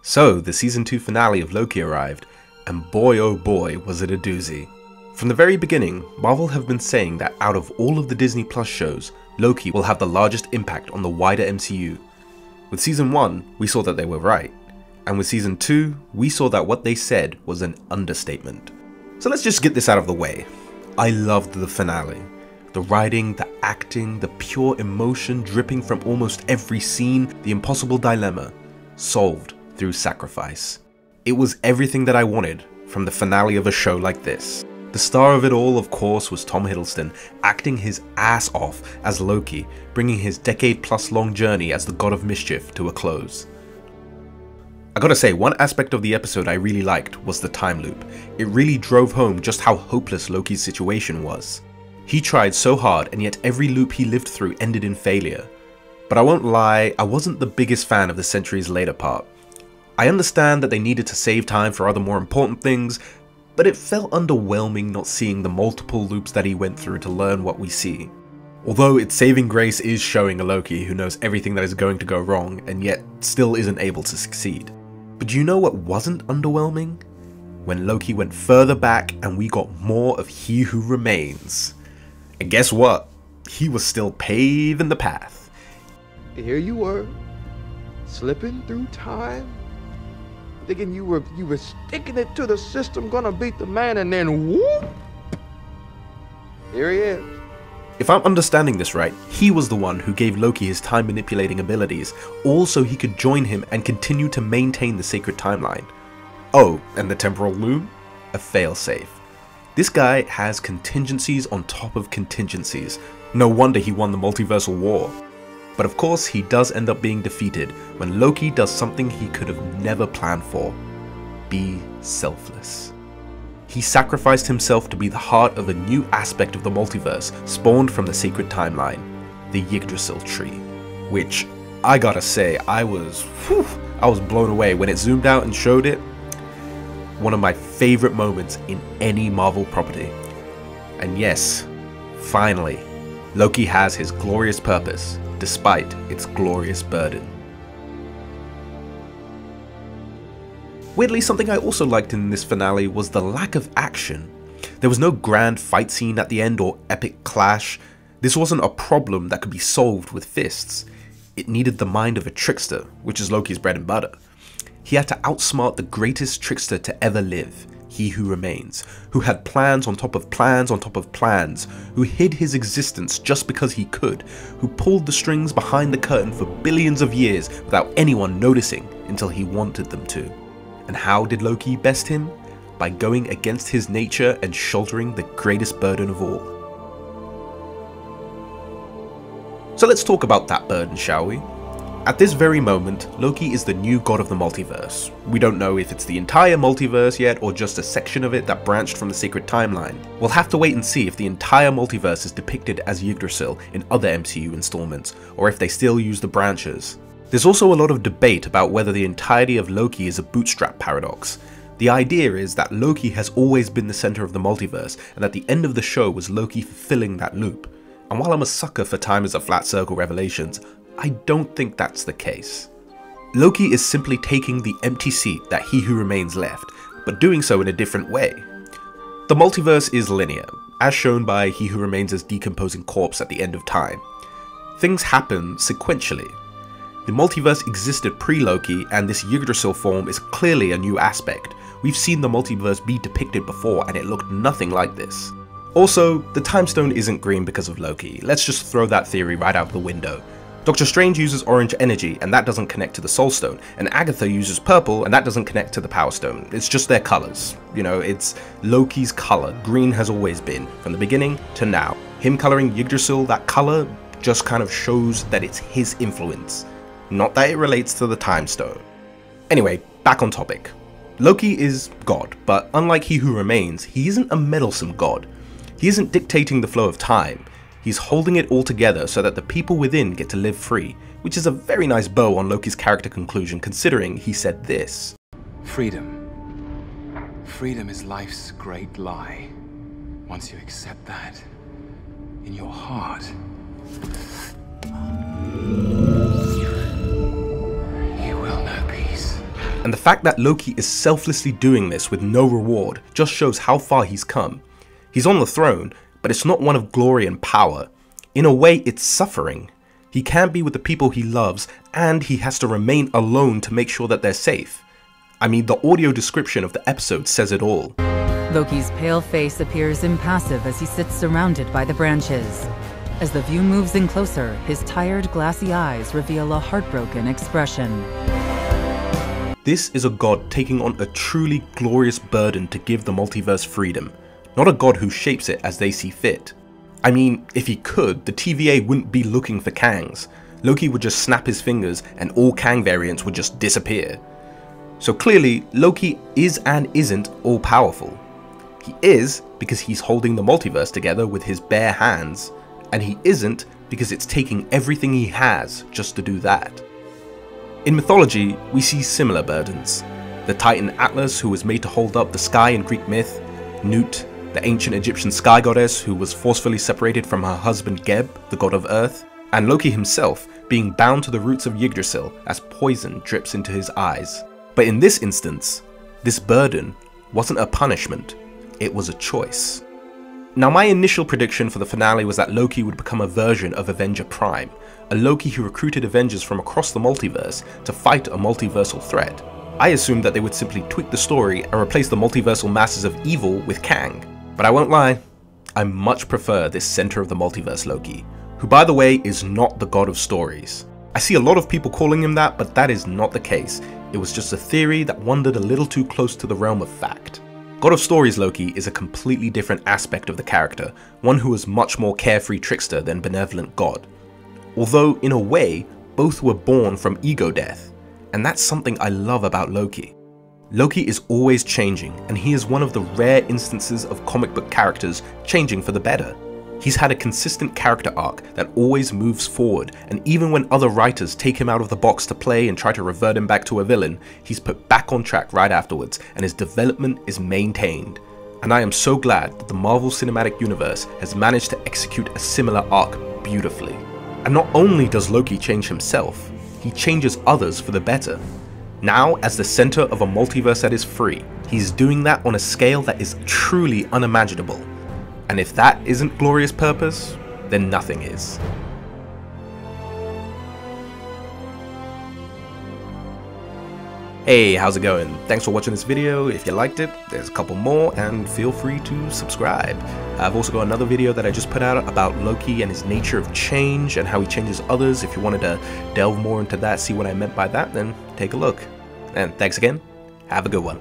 So, the season 2 finale of Loki arrived, and boy oh boy was it a doozy. From the very beginning, Marvel have been saying that out of all of the Disney Plus shows, Loki will have the largest impact on the wider MCU. With season 1, we saw that they were right, and with season 2, we saw that what they said was an understatement. So let's just get this out of the way. I loved the finale. The writing, the acting, the pure emotion dripping from almost every scene, the impossible dilemma, solved through sacrifice. It was everything that I wanted from the finale of a show like this. The star of it all, of course, was Tom Hiddleston, acting his ass off as Loki, bringing his decade-plus long journey as the God of Mischief to a close. I gotta say, one aspect of the episode I really liked was the time loop. It really drove home just how hopeless Loki's situation was. He tried so hard, and yet every loop he lived through ended in failure. But I won't lie, I wasn't the biggest fan of the centuries later part. I understand that they needed to save time for other more important things, but it felt underwhelming not seeing the multiple loops that he went through to learn what we see. Although its saving grace is showing a Loki who knows everything that is going to go wrong and yet still isn't able to succeed. But do you know what wasn't underwhelming? When Loki went further back and we got more of He Who Remains. And guess what? He was still paving the path. Here you were, slipping through time, thinking you were sticking it to the system, gonna beat the man, and then whoop! Here he is. If I'm understanding this right, he was the one who gave Loki his time manipulating abilities, all so he could join him and continue to maintain the sacred timeline. Oh, and the temporal loom? A failsafe. This guy has contingencies on top of contingencies. No wonder he won the multiversal war. But of course, he does end up being defeated when Loki does something he could have never planned for. Be selfless. He sacrificed himself to be the heart of a new aspect of the multiverse spawned from the sacred timeline, the Yggdrasil tree. Which, I gotta say, I was blown away when it zoomed out and showed it. One of my favorite moments in any Marvel property. And yes, finally, Loki has his glorious purpose, despite its glorious burden. Weirdly, something I also liked in this finale was the lack of action. There was no grand fight scene at the end or epic clash. This wasn't a problem that could be solved with fists. It needed the mind of a trickster, which is Loki's bread and butter. He had to outsmart the greatest trickster to ever live, He Who Remains, who had plans on top of plans on top of plans, who hid his existence just because he could, who pulled the strings behind the curtain for billions of years without anyone noticing until he wanted them to. And how did Loki best him? By going against his nature and shouldering the greatest burden of all. So let's talk about that burden, shall we? At this very moment, Loki is the new god of the multiverse. We don't know if it's the entire multiverse yet or just a section of it that branched from the sacred timeline. We'll have to wait and see if the entire multiverse is depicted as Yggdrasil in other MCU installments, or if they still use the branches. There's also a lot of debate about whether the entirety of Loki is a bootstrap paradox. The idea is that Loki has always been the center of the multiverse, and that the end of the show was Loki fulfilling that loop. And while I'm a sucker for time as a flat circle revelations, I don't think that's the case. Loki is simply taking the empty seat that He Who Remains left, but doing so in a different way. The multiverse is linear, as shown by He Who Remains' decomposing corpse at the end of time. Things happen sequentially. The multiverse existed pre-Loki, and this Yggdrasil form is clearly a new aspect. We've seen the multiverse be depicted before, and it looked nothing like this. Also, the time stone isn't green because of Loki. Let's just throw that theory right out the window. Doctor Strange uses orange energy, and that doesn't connect to the Soul Stone, and Agatha uses purple, and that doesn't connect to the Power Stone. It's just their colors. You know, it's Loki's color. Green has always been, from the beginning to now. Him coloring Yggdrasil that color just kind of shows that it's his influence, not that it relates to the Time Stone. Anyway, back on topic. Loki is God, but unlike He Who Remains, he isn't a meddlesome god. He isn't dictating the flow of time. He's holding it all together so that the people within get to live free, which is a very nice bow on Loki's character conclusion considering he said this. Freedom. Freedom is life's great lie. Once you accept that, in your heart, you will know peace. And the fact that Loki is selflessly doing this with no reward just shows how far he's come. He's on the throne, but it's not one of glory and power. In a way, it's suffering. He can't be with the people he loves, and he has to remain alone to make sure that they're safe. I mean, the audio description of the episode says it all. Loki's pale face appears impassive as he sits surrounded by the branches. As the view moves in closer, his tired, glassy eyes reveal a heartbroken expression. This is a god taking on a truly glorious burden to give the multiverse freedom, not a god who shapes it as they see fit. I mean, if he could, the TVA wouldn't be looking for Kangs. Loki would just snap his fingers and all Kang variants would just disappear. So clearly, Loki is and isn't all-powerful. He is because he's holding the multiverse together with his bare hands, and he isn't because it's taking everything he has just to do that. In mythology, we see similar burdens. The Titan Atlas, who was made to hold up the sky in Greek myth, Nut, the ancient Egyptian sky goddess who was forcefully separated from her husband Geb, the god of earth, and Loki himself being bound to the roots of Yggdrasil as poison drips into his eyes. But in this instance, this burden wasn't a punishment, it was a choice. Now, my initial prediction for the finale was that Loki would become a version of Avenger Prime, a Loki who recruited Avengers from across the multiverse to fight a multiversal threat. I assumed that they would simply tweak the story and replace the multiversal masses of evil with Kang. But I won't lie, I much prefer this center of the multiverse Loki, who by the way is not the god of stories. I see a lot of people calling him that, but that is not the case. It was just a theory that wandered a little too close to the realm of fact. God of Stories Loki is a completely different aspect of the character, one who is much more carefree trickster than benevolent god. Although, in a way, both were born from ego death, and that's something I love about Loki. Loki is always changing, and he is one of the rare instances of comic book characters changing for the better. He's had a consistent character arc that always moves forward, and even when other writers take him out of the box to play and try to revert him back to a villain, he's put back on track right afterwards, and his development is maintained. And I am so glad that the Marvel Cinematic Universe has managed to execute a similar arc beautifully. And not only does Loki change himself, he changes others for the better. Now, as the center of a multiverse that is free, he's doing that on a scale that is truly unimaginable. And if that isn't glorious purpose, then nothing is. Hey, how's it going? Thanks for watching this video. If you liked it, there's a couple more, and feel free to subscribe. I've also got another video that I just put out about Loki and his nature of change and how he changes others. If you wanted to delve more into that, see what I meant by that, then take a look. And thanks again. Have a good one.